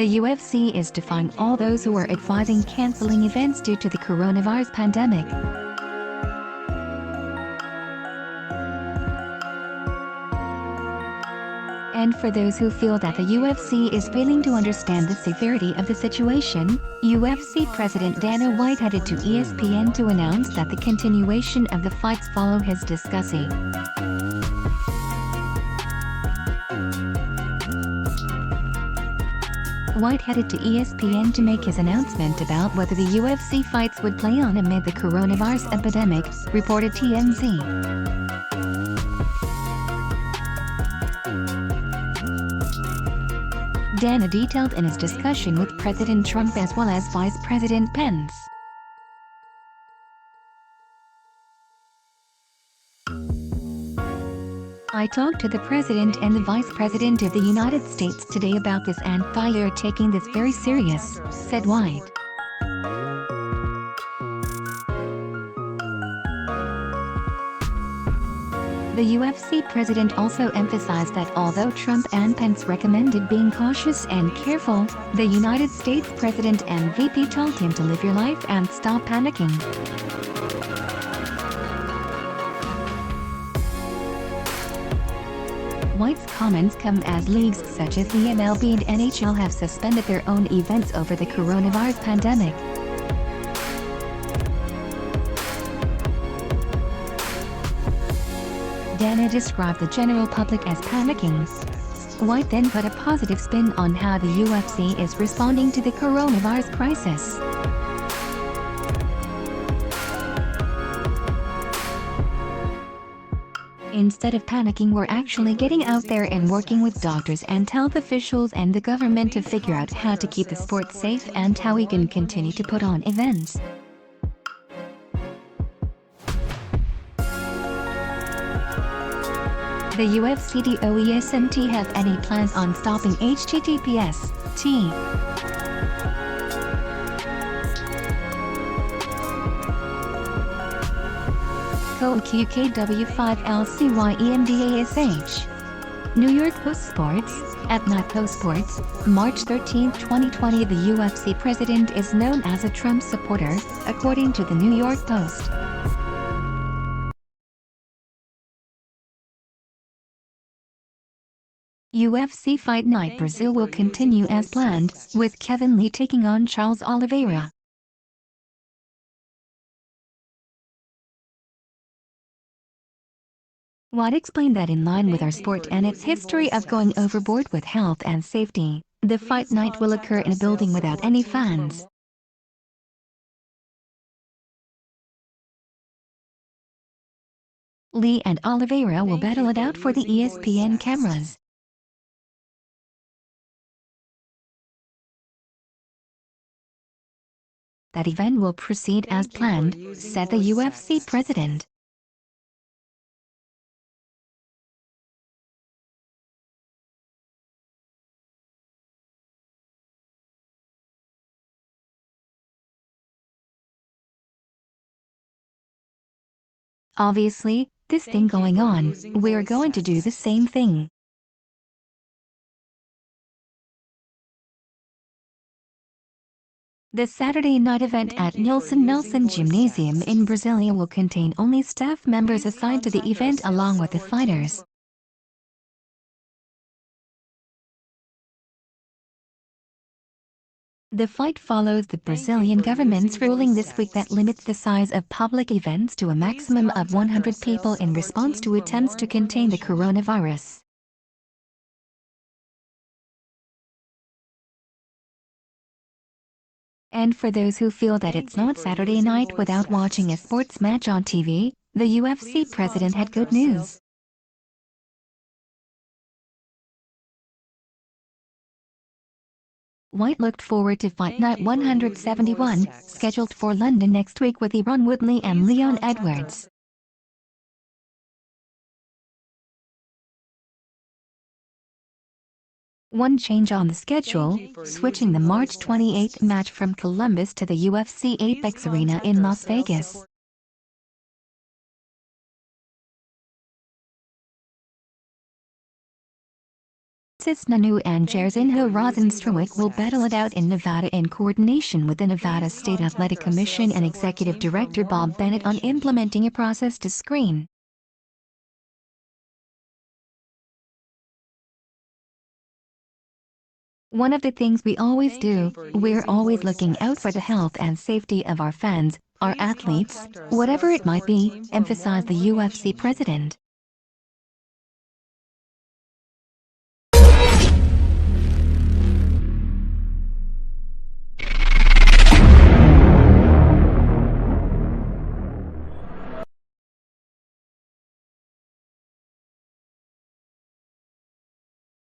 The UFC is defying all those who are advising canceling events due to the coronavirus pandemic. And for those who feel that the UFC is failing to understand the severity of the situation, UFC President Dana White headed to ESPN to announce that the continuation of the fights follow his discussing. White headed to ESPN to make his announcement about whether the UFC fights would play on amid the coronavirus epidemic, reported TMZ. Dana detailed in his discussion with President Trump as well as Vice President Pence. I talked to the President and the Vice President of the United States today about this and they are taking this very serious, said White. The UFC president also emphasized that although Trump and Pence recommended being cautious and careful, the United States president and VP told him to live your life and stop panicking. White's comments come as leagues such as the MLB and NHL have suspended their own events over the coronavirus pandemic. Dana described the general public as panicking. White then put a positive spin on how the UFC is responding to the coronavirus crisis. Instead of panicking, we're actually getting out there and working with doctors and health officials and the government to figure out how to keep the sport safe and how we can continue to put on events. The UFC doesn't have any plans on stopping https://t. Code QKW5LCYEMDASH. New York Post Sports, at Night Post Sports, March 13, 2020. The UFC president is known as a Trump supporter, according to the New York Post. UFC Fight Night Brazil will continue as planned, with Kevin Lee taking on Charles Oliveira. White explained that in line with our sport and its history of going overboard with health and safety, the fight night will occur in a building without any fans. Lee and Oliveira will battle it out for the ESPN cameras. That event will proceed as planned, said the UFC president. Obviously, this thing going on, we're going to do the same thing. The Saturday night event at Nelson Gymnasium in Brasilia will contain only staff members assigned to the event along with the fighters. The fight follows the Brazilian government's ruling this week that limits the size of public events to a maximum of 100 people in response to attempts to contain the coronavirus. And for those who feel that it's not Saturday night without watching a sports match on TV, the UFC president had good news. White looked forward to Fight Night 171, scheduled for London next week with Ron Woodley and Leon Edwards. One change on the schedule, switching the March 28 match from Columbus to the UFC Apex Arena in Las Vegas. Nanu and Jairzinho Rozenstruik will battle it out in Nevada in coordination with the Nevada State Athletic Commission and Executive Director Bob Bennett on implementing a process to screen. One of the things we always do, we're always looking out for the health and safety of our fans, our athletes, whatever it might be, emphasized the UFC president.